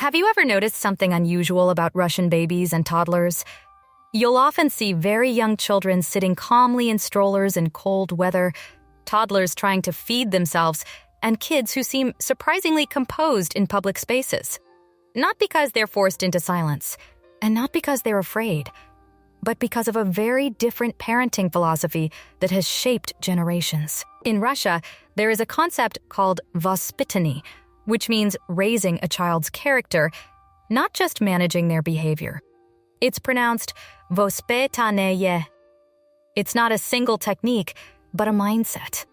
Have you ever noticed something unusual about Russian babies and toddlers? You'll often see very young children sitting calmly in strollers in cold weather, toddlers trying to feed themselves, and kids who seem surprisingly composed in public spaces. Not because they're forced into silence, and not because they're afraid, but because of a very different parenting philosophy that has shaped generations. In Russia, there is a concept called vospitanie, which means raising a child's character, not just managing their behavior. It's pronounced vospitanie. It's not a single technique, but a mindset.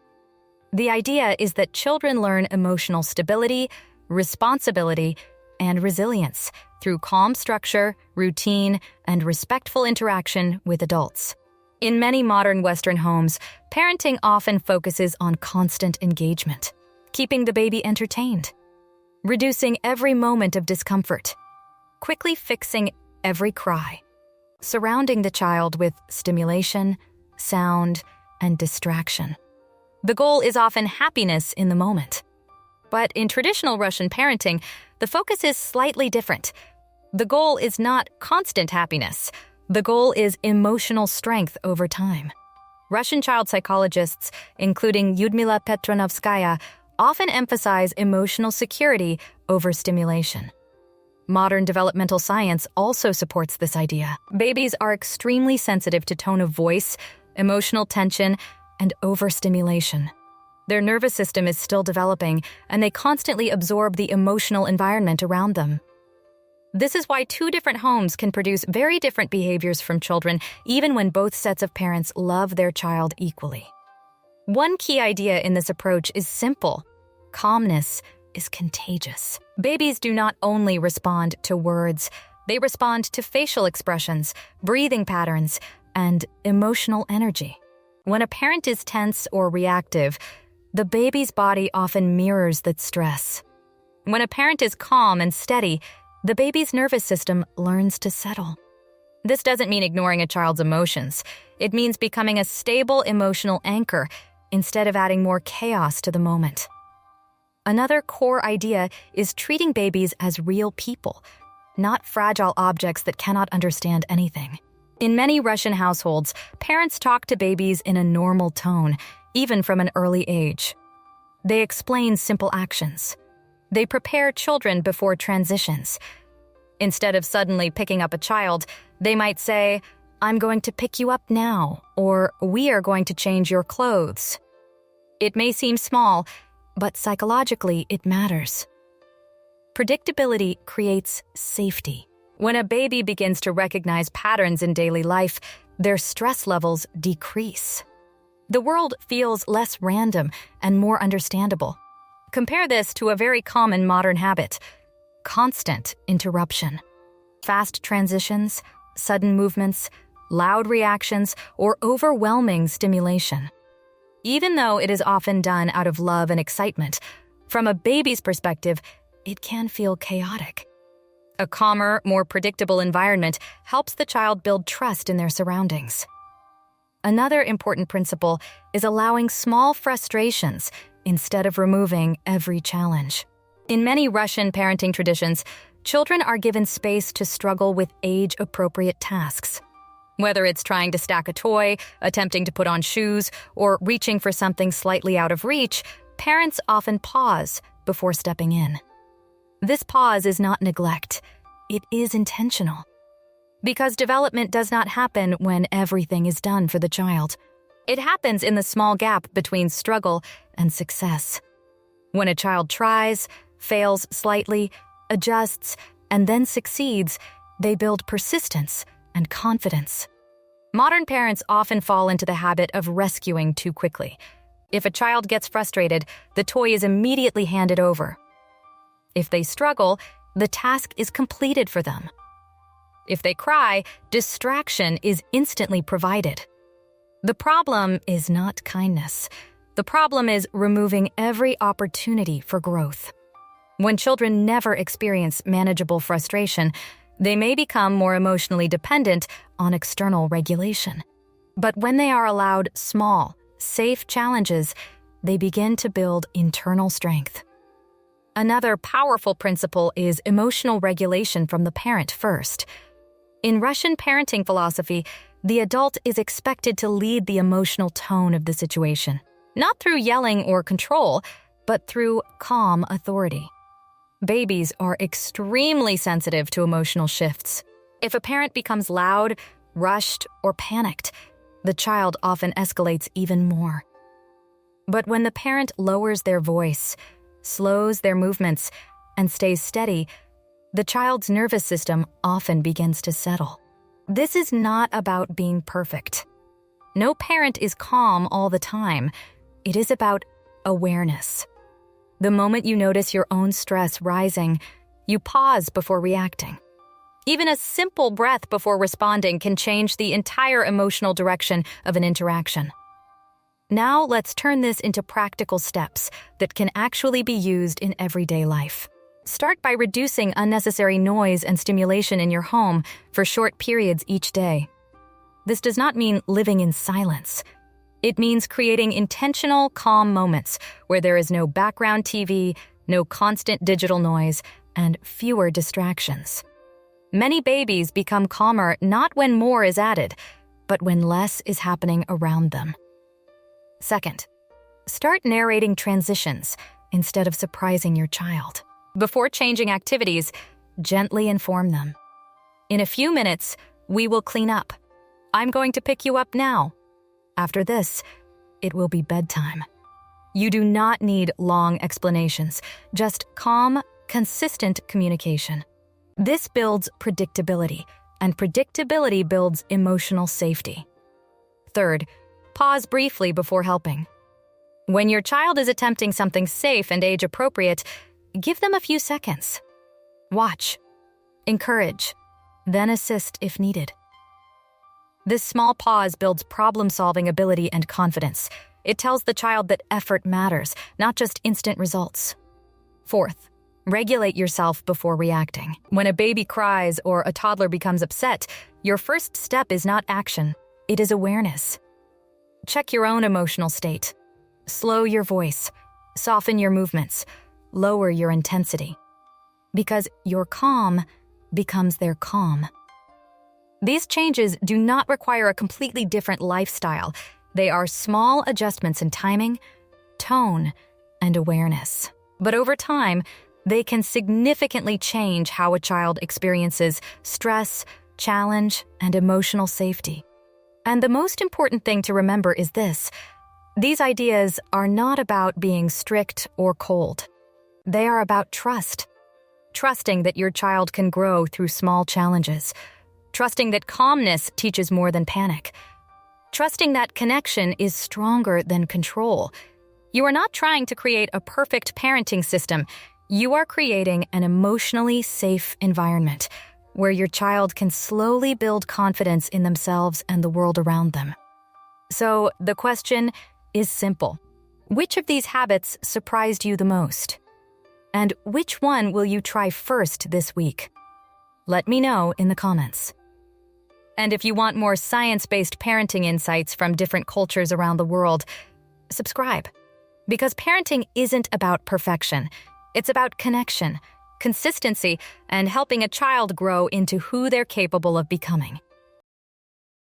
The idea is that children learn emotional stability, responsibility, and resilience through calm structure, routine, and respectful interaction with adults. In many modern Western homes, parenting often focuses on constant engagement, keeping the baby entertained, reducing every moment of discomfort, quickly fixing every cry, surrounding the child with stimulation, sound, and distraction. The goal is often happiness in the moment. But in traditional Russian parenting, the focus is slightly different. The goal is not constant happiness. The goal is emotional strength over time. Russian child psychologists, including Lyudmila Petronovskaya, often emphasize emotional security over stimulation. Modern developmental science also supports this idea. Babies are extremely sensitive to tone of voice, emotional tension, and overstimulation. Their nervous system is still developing, and they constantly absorb the emotional environment around them. This is why two different homes can produce very different behaviors from children, even when both sets of parents love their child equally. One key idea in this approach is simple. Calmness is contagious. Babies do not only respond to words, they respond to facial expressions, breathing patterns, and emotional energy. When a parent is tense or reactive, the baby's body often mirrors that stress. When a parent is calm and steady, the baby's nervous system learns to settle. This doesn't mean ignoring a child's emotions. It means becoming a stable emotional anchor instead of adding more chaos to the moment. Another core idea is treating babies as real people, not fragile objects that cannot understand anything. In many Russian households, parents talk to babies in a normal tone, even from an early age. They explain simple actions. They prepare children before transitions. Instead of suddenly picking up a child, they might say, "I'm going to pick you up now," or "We are going to change your clothes." It may seem small, but psychologically it matters. Predictability creates safety. When a baby begins to recognize patterns in daily life, their stress levels decrease. The world feels less random and more understandable. Compare this to a very common modern habit: constant interruption. Fast transitions, sudden movements, loud reactions, or overwhelming stimulation. Even though it is often done out of love and excitement, from a baby's perspective, it can feel chaotic. A calmer, more predictable environment helps the child build trust in their surroundings. Another important principle is allowing small frustrations instead of removing every challenge. In many Russian parenting traditions, children are given space to struggle with age-appropriate tasks. Whether it's trying to stack a toy, attempting to put on shoes, or reaching for something slightly out of reach, parents often pause before stepping in. This pause is not neglect. It is intentional. Because development does not happen when everything is done for the child. It happens in the small gap between struggle and success. When a child tries, fails slightly, adjusts, and then succeeds, they build persistence and confidence. Modern parents often fall into the habit of rescuing too quickly. If a child gets frustrated, the toy is immediately handed over. If they struggle, the task is completed for them. If they cry, distraction is instantly provided. The problem is not kindness. The problem is removing every opportunity for growth. When children never experience manageable frustration, they may become more emotionally dependent on external regulation. But when they are allowed small, safe challenges, they begin to build internal strength. Another powerful principle is emotional regulation from the parent first. In Russian parenting philosophy, the adult is expected to lead the emotional tone of the situation, not through yelling or control, but through calm authority. Babies are extremely sensitive to emotional shifts. If a parent becomes loud, rushed, or panicked, the child often escalates even more. But when the parent lowers their voice, slows their movements, and stays steady, the child's nervous system often begins to settle. This is not about being perfect. No parent is calm all the time. It is about awareness. The moment you notice your own stress rising, you pause before reacting. Even a simple breath before responding can change the entire emotional direction of an interaction. Now let's turn this into practical steps that can actually be used in everyday life. Start by reducing unnecessary noise and stimulation in your home for short periods each day. This does not mean living in silence. It means creating intentional, calm moments where there is no background TV, no constant digital noise, and fewer distractions. Many babies become calmer not when more is added, but when less is happening around them. Second, start narrating transitions instead of surprising your child. Before changing activities, gently inform them. In a few minutes, we will clean up. I'm going to pick you up now. After this, it will be bedtime. You do not need long explanations, just calm, consistent communication. This builds predictability, and predictability builds emotional safety. Third, pause briefly before helping. When your child is attempting something safe and age-appropriate, give them a few seconds. Watch, encourage, then assist if needed. This small pause builds problem-solving ability and confidence. It tells the child that effort matters, not just instant results. Fourth, regulate yourself before reacting. When a baby cries or a toddler becomes upset, your first step is not action, it is awareness. Check your own emotional state. Slow your voice, soften your movements, lower your intensity. Because your calm becomes their calm. These changes do not require a completely different lifestyle. They are small adjustments in timing, tone, and awareness. But over time, they can significantly change how a child experiences stress, challenge, and emotional safety. And the most important thing to remember is this: these ideas are not about being strict or cold. They are about trust. Trusting that your child can grow through small challenges. Trusting that calmness teaches more than panic. Trusting that connection is stronger than control. You are not trying to create a perfect parenting system. You are creating an emotionally safe environment where your child can slowly build confidence in themselves and the world around them. So the question is simple. Which of these habits surprised you the most? And which one will you try first this week? Let me know in the comments. And if you want more science-based parenting insights from different cultures around the world, subscribe. Because parenting isn't about perfection. It's about connection, consistency, and helping a child grow into who they're capable of becoming.